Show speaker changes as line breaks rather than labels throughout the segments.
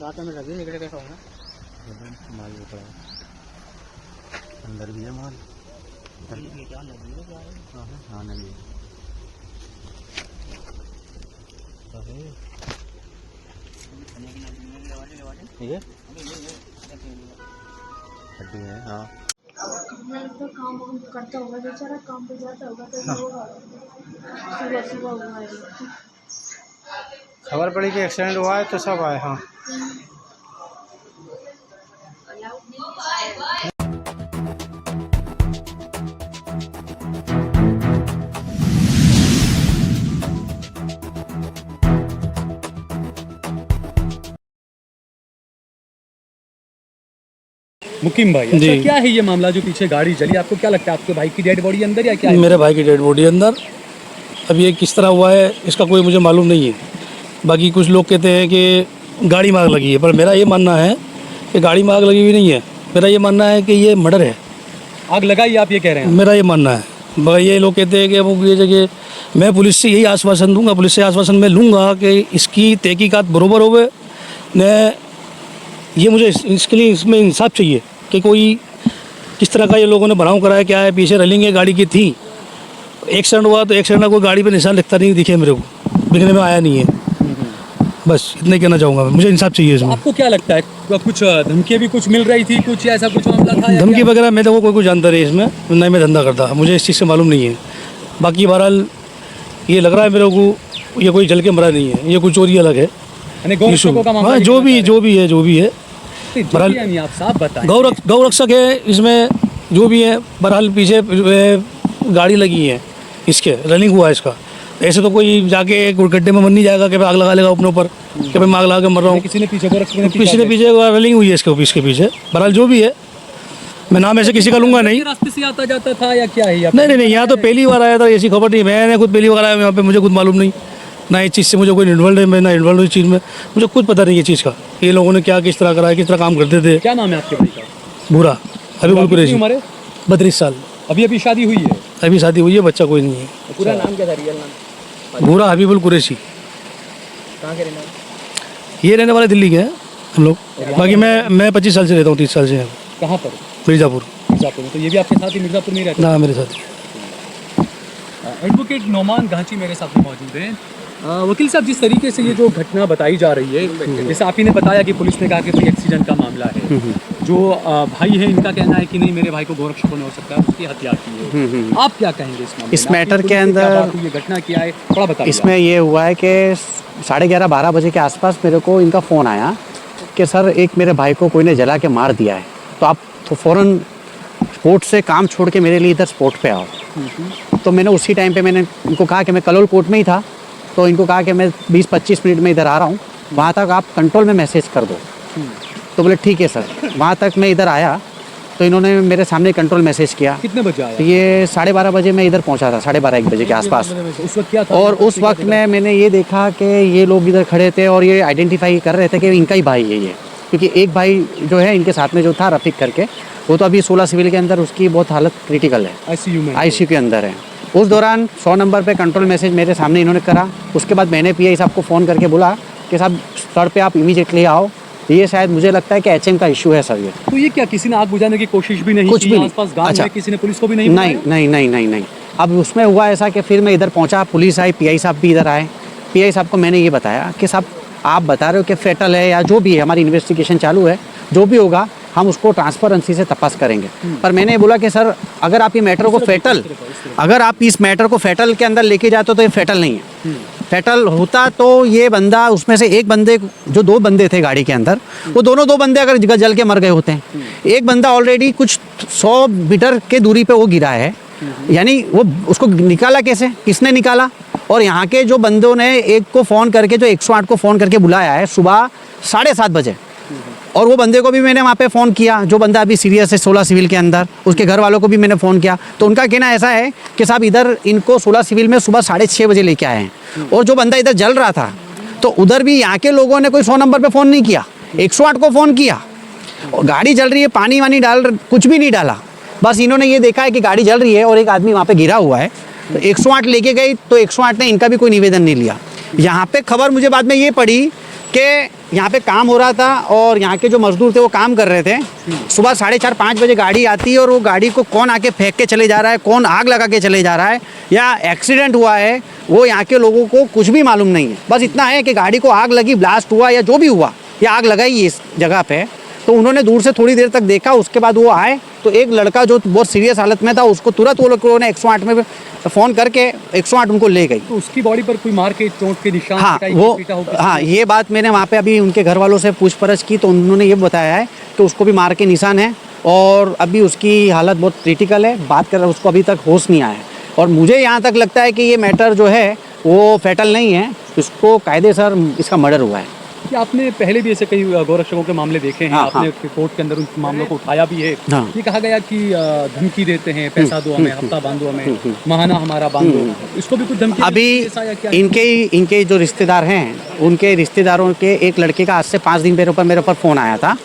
दांतों में लगी निकले कैसा होगा।
माल भी पड़ा अंदर भी है माल।
क्या लगी है क्या है?
हाँ नहीं ये हड्डी है। हाँ
तो काम करता होगा बेचारा, काम पे जाता होगा तो होगा सुबह सुबह हुआ है।
खबर पड़ी कि एक्सीडेंट हुआ है तो सब आए। हाँ
मुकीम भाई, अच्छा क्या है ये मामला जो पीछे गाड़ी चली? आपको क्या लगता है, आपके भाई की डेड बॉडी अंदर या क्या है?
मेरे भाई की डेड बॉडी अंदर। अब ये किस तरह हुआ है इसका कोई मुझे मालूम नहीं है। बाकी कुछ लोग कहते हैं कि गाड़ी में आग लगी है, पर मेरा ये मानना है कि गाड़ी में आग लगी हुई नहीं है। मेरा ये मानना है कि ये मर्डर है।
आग लगाई आप ये कह रहे हैं?
मेरा ये मानना है। मगर ये लोग कहते हैं कि वो ये जगह, मैं पुलिस से यही आश्वासन दूंगा, पुलिस से आश्वासन मैं लूँगा कि इसकी तहकीकात बरोबर होवे न। ये मुझे इसके लिए इसमें इंसाफ चाहिए कि कोई किस तरह का ये लोगों ने बनाव कराया, क्या है पीछे रलिंग है गाड़ी की थी। एक्सीडेंट हुआ तो एक्सीडेंट का कोई गाड़ी पे निशान लिखता नहीं दिखे मेरे को, दिखने में आया नहीं है। बस इतना ही कहना चाहूँगा, मुझे इंसाफ चाहिए इसमें।
आपको क्या लगता है, कुछ धमकी भी कुछ मिल रही थी, कुछ ऐसा कुछ मामला था?
धमकी वगैरह मैं तो कोई कुछ जानता नहीं इसमें, नहीं मैं धंधा करता, मुझे इस चीज़ से मालूम नहीं है। बाकी बहरहाल ये लग रहा है मेरे को ये कोई जल के मरा नहीं है, ये कोई चोरी अलग है। हाँ जो भी है
आप साफ बताएं।
गौरक्षक है इसमें, जो भी है बहरहाल पीछे गाड़ी लगी है, इसके रनिंग हुआ है इसका। ऐसे तो कोई जाके गड्ढे में मर नहीं जाएगा कि आग लगा लेगा अपने ऊपर कि मैं आग लगा के मर रहा हूँ।
किसी ने पीछे
रनिंग हुई है इसके पीछे। बहरहाल जो भी है, मैं नाम ऐसे किसी का लूँगा नहीं।
रास्ते से आता जाता था या क्या है?
नहीं, यहाँ तो पहली बार आया था, ऐसी खबर नहीं। मैंने खुद पहली बार आया यहाँ पे, मुझे खुद मालूम नहीं ना इस चीज़ से मुझे कोई इन्वॉल्व है, मैं ना इन्वॉल्व हूँ इस चीज़ में, मुझे खुद पता नहीं है चीज़ का। ये लोगों ने क्या किस तरह कराया, किस तरह काम करते थे।
क्या नाम है आपके भाई का?
भूरा हबीबुल कुरैशी।
उम्र
32 साल।
अभी शादी हुई है?
अभी शादी हुई है, बच्चा कोई नहीं है।
पूरा नाम क्या था, रियल नाम?
भूरा हबीबुल कुरैशी।
कहाँ के रहने वाले?
ये रहने वाले दिल्ली के हैं हम लोग। बाकी मैं 25 साल से रहता हूँ, 30 साल से।
कहाँ पर?
मिर्ज़ापुर।
तो ये भी आपके साथ ही मिर्ज़ापुर में रहते
हैं? ना मेरे साथ।
एडवोकेट नोमान घांची मेरे साथ मौजूद हैं। वकील साहब, जिस तरीके से ये जो घटना बताई जा रही है, जैसे आप ही ने बताया कि पुलिस ने कहा कि कोई एक्सीडेंट का मामला है, जो भाई है इनका कहना है कि नहीं मेरे भाई को गोरक्षकों ने हो सकता है उसकी हत्या की है। आप क्या कहेंगे इस मामले?
इस मैटर के अंदर
ये घटना क्या है थोड़ा बताइए।
इसमें ये हुआ है कि 11:30-12 बजे के आसपास मेरे को इनका फ़ोन आया कि सर एक मेरे भाई को कोई ने जला के मार दिया है, तो आप तो फ़ौरन कोर्ट से काम छोड़ के मेरे लिए इधर स्पॉट पे आओ। तो मैंने उसी टाइम पे मैंने इनको कहा कि मैं कलोल कोर्ट में ही था, तो इनको कहा कि मैं 20-25 मिनट में इधर आ रहा हूँ, वहाँ तक आप कंट्रोल में मैसेज कर दो। तो बोले ठीक है सर। वहाँ तक मैं इधर आया तो इन्होंने मेरे सामने कंट्रोल मैसेज किया।
कितने बजे आया?
ये 12:30 बजे मैं इधर पहुँचा था, 12:30-1 बजे के आसपास।
उस वक्त क्या था?
और उस वक्त में मैंने ये देखा कि ये लोग इधर खड़े थे और ये आइडेंटिफाई कर रहे थे कि इनका ही भाई है ये, क्योंकि एक भाई जो है इनके साथ में जो था रफ़ीक करके, वो तो अभी 16 सिविल के अंदर उसकी बहुत हालत क्रिटिकल है, आईसीयू के अंदर है। उस दौरान 100 नंबर पे कंट्रोल मैसेज मेरे सामने इन्होंने करा। उसके बाद मैंने पीआई साहब को फ़ोन करके बोला कि साहब सर पे आप इमीडिएटली आओ। ये शायद मुझे लगता है कि एचएम का इशू है सर ये।
तो ये क्या किसी ने आग बुझाने की कोशिश भी नहीं
कुछ
की?
भी नहीं।
आसपास गांव
अच्छा।
में किसी ने पुलिस को भी नहीं?
नहीं। अब उसमें हुआ ऐसा कि फिर मैं इधर पहुंचा, पुलिस आई, पीआई साहब भी इधर आए। पीआई साहब को मैंने ये बताया कि साहब आप बता रहे हो कि फेटल है या जो भी है, हमारी इन्वेस्टिगेशन चालू है, जो भी होगा हम उसको ट्रांसपेरेंसी से तपास करेंगे। पर मैंने बोला कि सर अगर आप ये मैटर को अगर आप इस मैटर को फेटल के अंदर लेके जाते हो तो ये फेटल नहीं है। फेटल होता तो ये बंदा, उसमें से एक बंदे, जो 2 बंदे थे गाड़ी के अंदर, वो दोनों 2 बंदे अगर जल के मर गए होते हैं। एक बंदा ऑलरेडी कुछ 100 मीटर के दूरी पे वो गिरा है, यानी वो उसको निकाला कैसे, किसने निकाला? और यहाँ के जो बंदों ने एक को फ़ोन करके, जो 108 को फ़ोन करके बुलाया है सुबह 7:30 बजे, और वो बंदे को भी मैंने वहाँ पे फ़ोन किया, जो बंदा अभी सीरियस है 16 सिविल के अंदर, उसके घर वालों को भी मैंने फ़ोन किया। तो उनका कहना ऐसा है कि साहब इधर इनको 16 सिविल में सुबह 6:30 बजे लेके आए हैं, और जो बंदा इधर जल रहा था तो उधर भी यहाँ के लोगों ने कोई 100 नंबर पे फ़ोन नहीं किया, 108 को फ़ोन किया। और गाड़ी जल रही है, पानी वानी कुछ भी नहीं डाला, बस इन्होंने ये देखा है कि गाड़ी जल रही है और एक आदमी वहाँ पर गिरा हुआ है, तो 108 लेके गई, तो 108 ने इनका भी कोई निवेदन नहीं लिया। यहाँ पे खबर मुझे बाद में ये पड़ी कि यहाँ पे काम हो रहा था और यहाँ के जो मजदूर थे वो काम कर रहे थे। सुबह 4:30-5 बजे गाड़ी आती है और वो गाड़ी को कौन आके फेंक के चले जा रहा है, कौन आग लगा के चले जा रहा है या एक्सीडेंट हुआ है, वो यहाँ के लोगों को कुछ भी मालूम नहीं है। बस इतना है कि गाड़ी को आग लगी, ब्लास्ट हुआ या जो भी हुआ या आग लगाई इस जगह पे, तो उन्होंने दूर से थोड़ी देर तक देखा। उसके बाद वो आए तो एक लड़का जो बहुत सीरियस हालत में था उसको तुरंत वो लोगों ने 108 में फ़ोन करके 108 उनको ले गई।
तो उसकी बॉडी पर कोई मार के चोट के निशान?
हाँ हाँ, ये बात मैंने वहाँ पे अभी उनके घर वालों से पूछपरछ की तो उन्होंने ये बताया है कि उसको भी मार के निशान है और अभी उसकी हालत बहुत क्रिटिकल है। बात कर रहे उसको अभी तक होश नहीं आया है और मुझे यहाँ तक लगता है कि ये मैटर जो है वो फैटल नहीं है, इसको कायदेसर इसका मर्डर हुआ है।
कि आपने पहले भी ऐसे कई गौरक्षकों के मामले देखे हैं,
हाँ,
आपने कोर्ट के अंदर उन मामलों को उठाया भी है।
हाँ।
ये कहा गया कि धमकी देते हैं, पैसा दो हमें, हफ्ता बांधो हमें, महाना हमारा बांधो, इसको भी कुछ धमकी
अभी
ऐसा या क्या?
इनके जो रिश्तेदार हैं उनके रिश्तेदारों के एक लड़के का आज से 5 दिन मेरे ऊपर फ़ोन आया था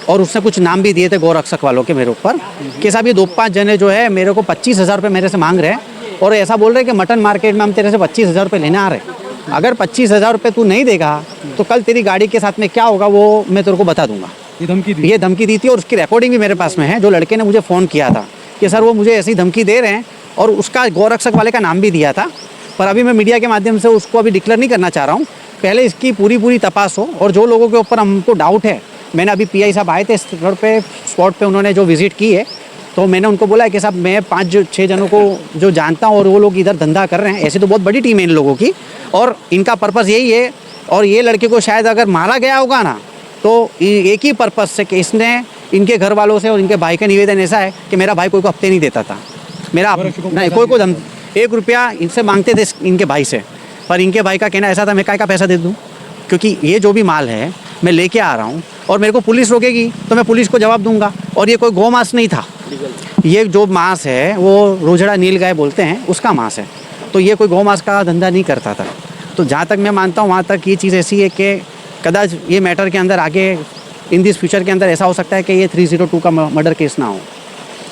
और उसने कुछ नाम भी दिए थे गौरक्षक वालों के मेरे ऊपर कि साहब ये 2-5 जने जो है मेरे को 25,000 रुपये मेरे से मांग रहे हैं और ऐसा बोल रहे हैं कि मटन मार्केट में हम तेरे से 25,000 रुपये लेने आ रहे हैं। अगर 25,000 रुपये तू नहीं देगा तो कल तेरी गाड़ी के साथ में क्या होगा वो मैं तेरे को बता दूंगा। ये धमकी दी थी और उसकी रिकॉर्डिंग भी मेरे पास में है। जो लड़के ने मुझे फ़ोन किया था कि सर वो मुझे ऐसी धमकी दे रहे हैं और उसका गौरक्षक वाले का नाम भी दिया था, पर अभी मैं मीडिया के माध्यम से उसको अभी डिक्लेयर नहीं करना चाह रहा हूँ। पहले इसकी पूरी तपास हो और जो लोगों के ऊपर हमको डाउट है, मैंने अभी PI साहब आए थे स्थल पे, स्पॉट पे उन्होंने जो विज़िट की है तो मैंने उनको बोला है कि साहब मैं 5-6 जनों को जो जानता हूँ और वो लोग इधर धंधा कर रहे हैं, ऐसी तो बहुत बड़ी टीम है इन लोगों की और इनका पर्पस यही है। और ये लड़के को शायद अगर मारा गया होगा ना तो एक ही पर्पस से कि इसने इनके घर वालों से और इनके भाई का निवेदन ऐसा है कि मेरा भाई कोई को हफ्ते नहीं देता था, मेरा नहीं कोई को 1 रुपया इनसे मांगते थे इनके भाई से, पर इनके भाई का कहना ऐसा था मैं काय का पैसा दे दूँ, क्योंकि ये जो भी माल है मैं लेके आ रहा हूँ और मेरे को पुलिस रोकेगी तो मैं पुलिस को जवाब दूंगा। और ये कोई गौ मांस नहीं था, ये जो मांस है वो रोजड़ा नील गाय बोलते हैं उसका मांस है, तो ये कोई गौ मांस का धंधा नहीं करता था। तो जहाँ तक मैं मानता हूँ वहाँ तक ये चीज़ ऐसी है कि कदाच ये मैटर के अंदर आगे इन दिस फ्यूचर के अंदर ऐसा हो सकता है कि ये 302 का मर्डर केस ना हो,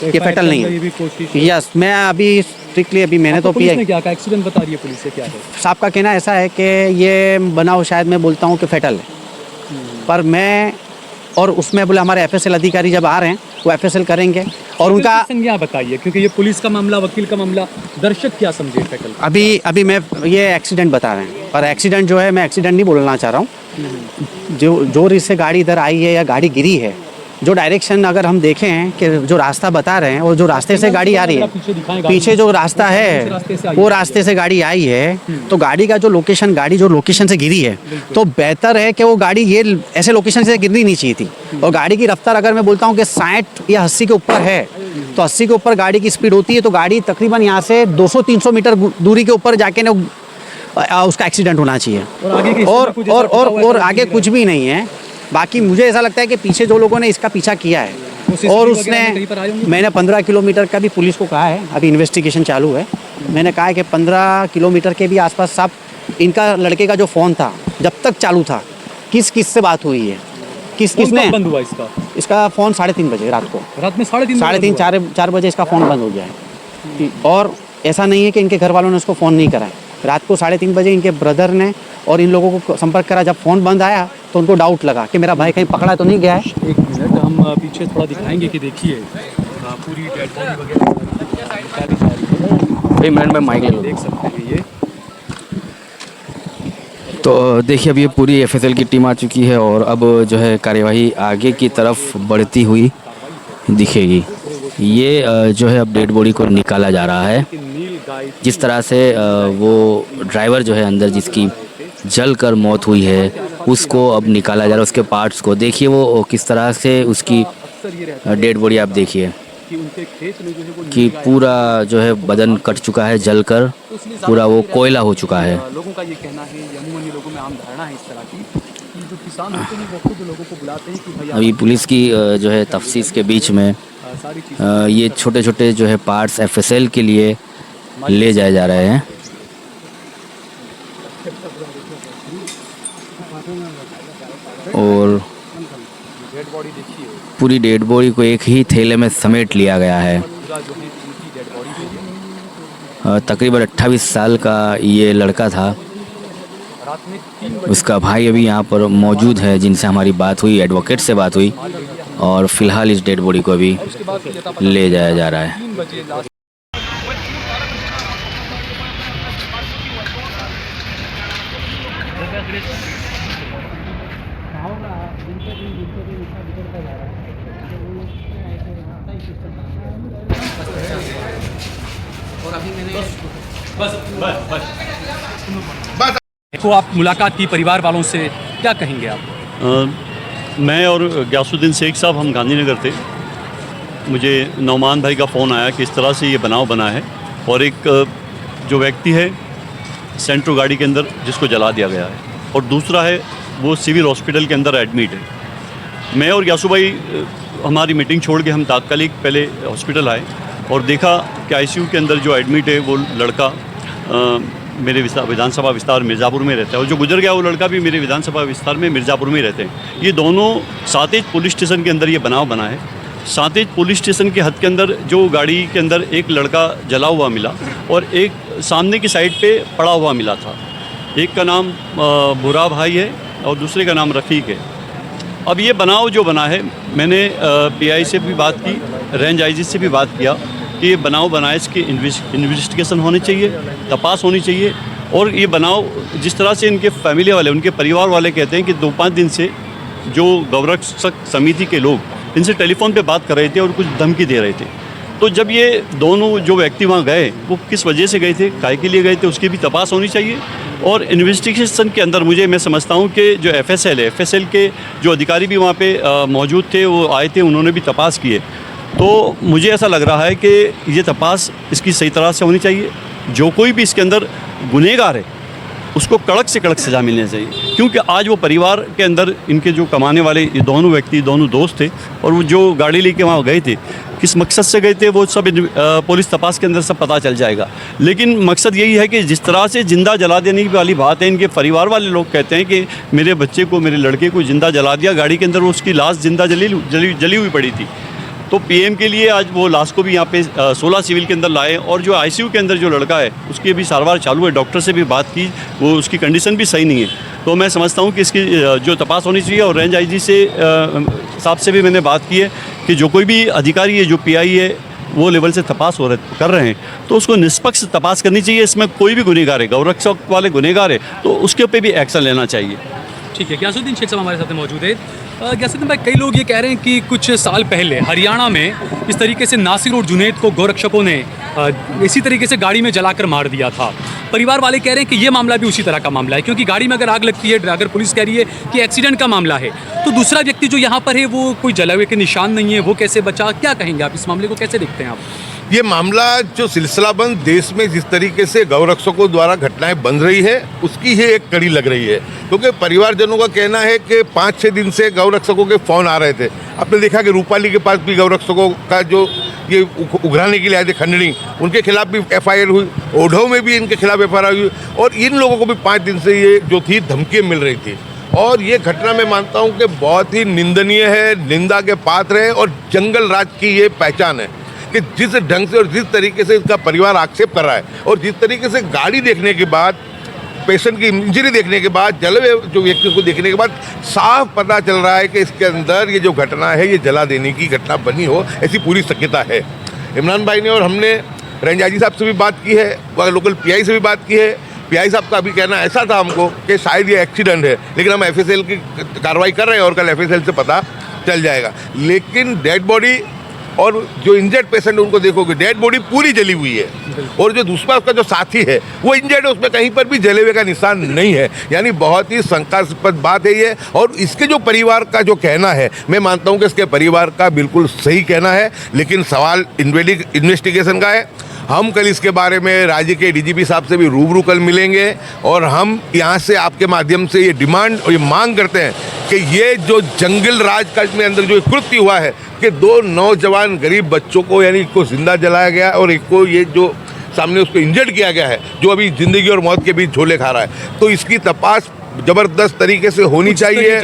ये फैटल नहीं है। यस, मैं अभी स्ट्रिक्टली अभी मैंने तो
पुलिस ने क्या कहा, एक्सीडेंट बता रही है पुलिस से, क्या है
साहब का कहना ऐसा है कि ये बनाव शायद मैं बोलता हूँ कि फैटल है, पर मैं और उसमें बोले हमारे FSL अधिकारी जब आ रहे हैं वो FSL करेंगे और उनका
संज्ञा बताइए, क्योंकि ये पुलिस का मामला, वकील का मामला, दर्शक क्या समझे फैटल?
अभी मैं ये एक्सीडेंट बता रहे हैं, पर एक्सीडेंट जो है मैं एक्सीडेंट नहीं बोलना चाह रहा हूँ। जो इससे गाड़ी इधर आई है या गाड़ी गिरी है, जो डायरेक्शन अगर हम देखें हैं कि जो रास्ता बता रहे हैं और जो रास्ते से गाड़ी आ रही है, पीछे जो रास्ता है वो रास्ते से गाड़ी आई है, तो गाड़ी का जो लोकेशन, गाड़ी जो लोकेशन से गिरी है तो बेहतर है कि वो गाड़ी ये ऐसे लोकेशन से गिरनी नहीं चाहिए थी। और गाड़ी की रफ्तार अगर मैं बोलता हूँ कि 60 या 80 के ऊपर है तो 80 के ऊपर गाड़ी की स्पीड होती है, तो गाड़ी तकरीबन यहाँ से 200-300 मीटर दूरी के ऊपर जाके ना उसका एक्सीडेंट होना चाहिए और आगे कुछ भी नहीं है। बाकी मुझे ऐसा लगता है कि पीछे जो लोगों ने इसका पीछा किया है और उसने, मैंने 15 किलोमीटर का भी पुलिस को कहा है, अभी इन्वेस्टिगेशन चालू है। मैंने कहा है कि 15 किलोमीटर के भी आसपास साहब इनका लड़के का जो फ़ोन था जब तक चालू था, किस से बात हुई है, किसने
बंद हुआ
इसका फ़ोन 3:30 बजे रात में 3:30-4 बजे इसका फ़ोन बंद हो गया है। और ऐसा नहीं है कि इनके घर वालों ने उसको फ़ोन नहीं कराया, रात को 3:30 बजे इनके ब्रदर ने और इन लोगों को संपर्क करा। जब फ़ोन बंद आया तो उनको डाउट लगा कि मेरा भाई कहीं पकड़ा तो नहीं गया है।
1 मिनट हम पीछे थोड़ा दिखाएंगे कि देखिए पूरी डेड बॉडी वगैरह,
एक मिनट में माइक ले लो,
देख सकते हैं ये।
तो देखिए अब ये पूरी FSL की टीम आ चुकी है और अब जो है कार्यवाही आगे की तरफ बढ़ती हुई दिखेगी। ये जो है अब डेड बॉडी को निकाला जा रहा है। जिस तरह से वो ड्राइवर जो है अंदर जिसकी जल कर मौत हुई है उसको अब निकाला जा रहा है, उसके पार्ट्स को देखिए वो किस तरह से उसकी डेड बॉडी आप देखिए कि पूरा जो है बदन कट चुका है, जल कर पूरा वो कोयला हो चुका है।
लोगों का ये कहना है, अमूमन लोगों में आम धारणा है इस तरह की कि जो किसान होते हैं वो खुद लोगों को बुलाते हैं कि भैया।
अभी पुलिस की जो है तफ्तीश के बीच में ये छोटे छोटे जो है पार्ट्स FSL के लिए ले जाए जा रहे हैं। और पूरी डेड बॉडी को एक ही थैले में समेट लिया गया है। तकरीबन 28 साल का ये लड़का था उसका भाई अभी यहाँ पर मौजूद है, जिनसे हमारी बात हुई, एडवोकेट से बात हुई, और फिलहाल इस डेड बॉडी को अभी ले जाया जा रहा है।
तो आप मुलाकात की परिवार वालों से, क्या कहेंगे आप?
मैं और गयासुद्दीन शेख साहब हम गांधीनगर थे। मुझे नौमान भाई का फ़ोन आया कि इस तरह से ये बनाव बना है और एक जो व्यक्ति है सेंट्रो गाड़ी के अंदर जिसको जला दिया गया है, और दूसरा है वो सिविल हॉस्पिटल के अंदर एडमिट है। मैं और गयासू भाई हमारी मीटिंग छोड़ के हम तात्कालिक पहले हॉस्पिटल आए और देखा कि आईसीयू के अंदर जो एडमिट है वो लड़का मेरे विधानसभा विस्तार मिर्ज़ापुर में रहता है, और जो गुजर गया वो लड़का भी मेरे विधानसभा विस्तार में मिर्ज़ापुर में रहते हैं। ये दोनों सातेज पुलिस स्टेशन के अंदर ये बनाव बना है। सातेज पुलिस स्टेशन के हद के अंदर जो गाड़ी के अंदर एक लड़का जला हुआ मिला और एक सामने की साइड पे पड़ा हुआ मिला था। एक का नाम बुरा भाई है और दूसरे का नाम रफ़ीक है। अब ये बनाव जो बना है, मैंने पीआई से भी बात की, रेंज आईजी से भी बात किया कि ये बनाव बनाए, इसकी इन्वेस्टिगेशन होनी चाहिए, तपास होनी चाहिए। और ये बनाव जिस तरह से इनके फैमिली वाले, उनके परिवार वाले कहते हैं कि 2-5 दिन से जो गौरक्षक समिति के लोग इनसे टेलीफोन पे बात कर रहे थे और कुछ धमकी दे रहे थे। तो जब ये दोनों जो व्यक्ति वहाँ गए, वो किस वजह से गए थे, काहे के लिए गए थे, उसकी भी तपास होनी चाहिए। और इन्वेस्टिगेशन के अंदर मैं समझता हूँ कि जो एफएसएल है, एफएसएल के जो अधिकारी भी वहाँ पे मौजूद थे, वो आए थे, उन्होंने भी तपास किए। तो मुझे ऐसा लग रहा है कि ये तपास इसकी सही तरह से होनी चाहिए। जो कोई भी इसके अंदर गुनहगार है उसको कड़क से कड़क सज़ा मिलनी चाहिए, क्योंकि आज वो परिवार के अंदर इनके जो कमाने वाले ये दोनों व्यक्ति, दोनों दोस्त थे, और वो जो गाड़ी लेके वहाँ गए थे, किस मकसद से गए थे वो सब पुलिस तपास के अंदर सब पता चल जाएगा। लेकिन मकसद यही है कि जिस तरह से जिंदा जला देने वाली बात है, इनके परिवार वाले लोग कहते हैं कि मेरे बच्चे को, मेरे लड़के को जिंदा जला दिया, गाड़ी के अंदर वो उसकी लाश जिंदा जली हुई पड़ी थी। तो पीएम के लिए आज वो लाश को भी यहाँ पे 16 सिविल के अंदर लाए, और जो आईसीयू के अंदर जो लड़का है उसकी भी सारवार चालू है। डॉक्टर से भी बात की, वो उसकी कंडीशन भी सही नहीं है। तो मैं समझता हूँ कि इसकी जो तपास होनी चाहिए। और रेंज आईजी से साहब से भी मैंने बात की है कि जो कोई भी अधिकारी है, जो पीआई है, वो लेवल से तपास कर रहे हैं, तो उसको निष्पक्ष तपास करनी चाहिए। इसमें कोई भी गुनहगार है, गौरक्षक वाले गुनहगार है, तो उसके ऊपर भी एक्शन लेना चाहिए।
ठीक है, गयासुद्दीन शेख साहब हमारे साथ मौजूद है। गयासुद्दीन भाई, कई लोग ये कह रहे हैं कि कुछ साल पहले हरियाणा में इस तरीके से नासिर और जुनैद को गौरक्षकों ने इसी तरीके से गाड़ी में जलाकर मार दिया था। परिवार वाले कह रहे हैं कि ये मामला भी उसी तरह का मामला है, क्योंकि गाड़ी में अगर आग लगती है, अगर पुलिस कह रही है कि एक्सीडेंट का मामला है, तो दूसरा व्यक्ति जो यहाँ पर है वो कोई जले हुए के निशान नहीं है, वो कैसे बचा? क्या कहेंगे आप, इस मामले को कैसे देखते हैं आप?
ये मामला जो सिलसिलाबंद देश में जिस तरीके से गौरक्षकों द्वारा घटनाएं बन रही है, उसकी ही एक कड़ी लग रही है। क्योंकि परिवारजनों का कहना है कि 5-6 दिन से गौरक्षकों के फ़ोन आ रहे थे। आपने देखा कि रूपाली के पास भी गौरक्षकों का जो ये उघराने के लिए आए थे खंडनी, उनके खिलाफ भी एफआईआर हुई, ओढ़व में भी इनके खिलाफ एफआईआर हुई, और इन लोगों को भी 5 दिन से ये जो थी धमकियाँ मिल रही थी। और ये घटना मैं मानता हूँ कि बहुत ही निंदनीय है, निंदा के पात्र है, और जंगल राज की ये पहचान है कि जिस ढंग से और जिस तरीके से इसका परिवार आक्षेप कर रहा है, और जिस तरीके से गाड़ी देखने के बाद, पेशेंट की इंजरी देखने के बाद, जले हुए जो व्यक्ति को देखने के बाद साफ पता चल रहा है कि इसके अंदर ये जो घटना है, ये जला देने की घटना बनी हो, ऐसी पूरी शक्यता है। इमरान भाई ने और हमने रेंज आईजी साहब से भी बात की है, लोकल पीआई से भी बात की है। पीआई साहब का अभी कहना ऐसा था हमको कि शायद ये एक्सीडेंट है, लेकिन हम एफएसएल की कार्रवाई कर रहे हैं और कल एफएसएल से पता चल जाएगा। लेकिन डेड बॉडी और जो इंजर्ड पेशेंट उनको देखोगे, डेड बॉडी पूरी जली हुई है, और जो दूसरा उसका जो साथी है वो इंजर्ड है, उसमें कहीं पर भी जले हुए का निशान नहीं है। यानी बहुत ही शंकास्पद बात है ये। और इसके जो परिवार का जो कहना है, मैं मानता हूँ कि इसके परिवार का बिल्कुल सही कहना है, लेकिन सवाल इन्वेस्टिगेशन का है। हम कल इसके बारे में राज्य के डीजीपी साहब से भी रूबरू कल मिलेंगे, और हम यहाँ से आपके माध्यम से ये डिमांड और ये मांग करते हैं कि ये जो जंगल राज का में अंदर जो कृत्य हुआ है कि 2 नौजवान गरीब बच्चों को, यानी एक को जिंदा जलाया गया और एक को ये जो सामने उसको इंजर्ड किया गया है, जो अभी ज़िंदगी और मौत के बीच झोले खा रहा है, तो इसकी तपास ज़बरदस्त तरीके से होनी चाहिए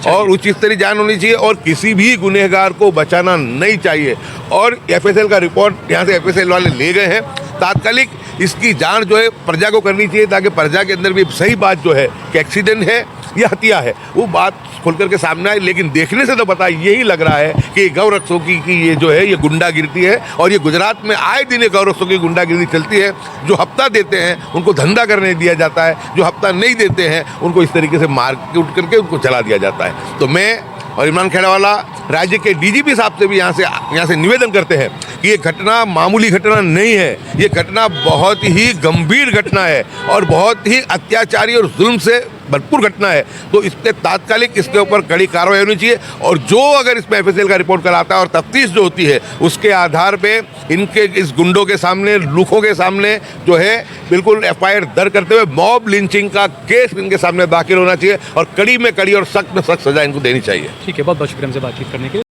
और उचित स्तरीय जांच होनी चाहिए, और किसी भी गुनहगार को बचाना नहीं चाहिए। और एफएसएल का रिपोर्ट यहाँ से एफएसएल वाले ले गए हैं तात्कालिक। इसकी जान जो है प्रजा को करनी चाहिए, ताकि प्रजा के अंदर भी सही बात जो है कि एक्सीडेंट है या हत्या है वो बात खुल करके सामने आए। लेकिन देखने से तो पता यही लग रहा है कि गौरक्षकों की ये जो है ये गुंडागिरी है, और ये गुजरात में आए दिन गौरक्षकों की गुंडागिरी चलती है। जो हफ्ता देते हैं उनको धंधा करने दिया जाता है, जो हफ्ता नहीं देते हैं उनको इस तरीके से मार के उठ करके उनको चला दिया जाता है। तो मैं और इमरान खेड़ावाला राज्य के डीजीपी साहब से भी यहाँ से निवेदन करते हैं कि ये घटना मामूली घटना नहीं है, ये घटना बहुत ही गंभीर घटना है और बहुत ही अत्याचारी और जुल्म से भरपूर घटना है। तो इस पे तात्कालिक इसके ऊपर कड़ी कार्रवाई होनी चाहिए, और जो अगर इसमें एफएसएल का रिपोर्ट कराता है और तफ्तीश जो होती है उसके आधार पे इनके इस गुंडों के सामने, लूखों के सामने जो है बिल्कुल एफआईआर दर्ज करते हुए मॉब लिंचिंग का केस इनके सामने दाखिल होना चाहिए, और कड़ी में कड़ी और सख्त में सख्त सजा इनको देनी चाहिए।
ठीक है, बहुत बहुत शुक्रिया हमसे बातचीत करने के लिए।